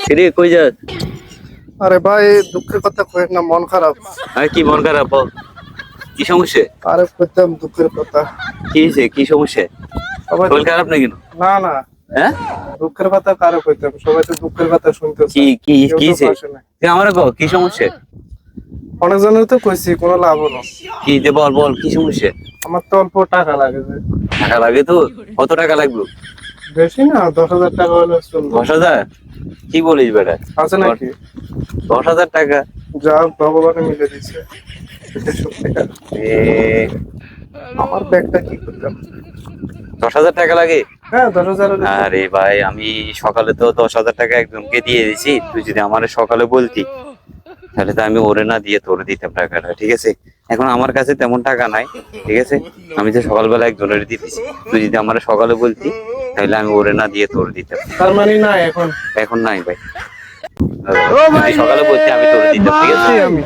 কিরে কই যাস? আরে ভাই দুঃখের কথা কই না, মন খারাপ। আরে কি মন খারাপ বল? কি সমস্যা? আরে কইতাম দুঃখের কথা। কি হয়েছে? কি সমস্যা? সবাই শরীর খারাপ নাকি? না না, হ্যাঁ? দুঃখের কথা কারো কইতাম, সবাই তো দুঃখের কথা শুনতেছে। কি কি কেউ কি তো হয়েছে? পাশে নাই। তুই আমারে কও কি সমস্যা? অনেকজনের তো কইছি, কোনো লাভ হলো না। কি যে বল বল কি সমস্যা? আমার তো অল্প টাকা লাগে যে। টাকা লাগে তো? কত টাকা লাগবে? বেশি না, 10,000 টাকা হলে চলবে। 10,000? কি বলিস বেটা? আছে নাকি? 10,000 টাকা? যা ভগবানে মিলে দিছে। এটা সত্যি টাকা। এ আমার ব্যাগটা কি করতাম? 10,000 টাকা লাগে? হ্যাঁ 10,000 হলে তো- আরে ভাই আমি সকালে তো 10,000 টাকা একজনকে দিয়ে দিছি, তুই যদি আমারে সকালে বলতি তাহলে তো আমি ওরে না দিয়ে তোরে দিতাম টাকাটা, ঠিক আছে? এখন আমার কাছে তেমন টাকা নাই, ঠিক আছে? আমি যে সকালবেলা একজনের দিয়ে দিছি, তুই যদি আমারে সকালে বলতি তাহলে আমি ওরে না দিয়ে তোরে দিতাম। তার মানে না এখন। এখন নাই ভাই, যদি সকালে বলতি আমি তোরে দিতাম, ঠিক আছে? আমি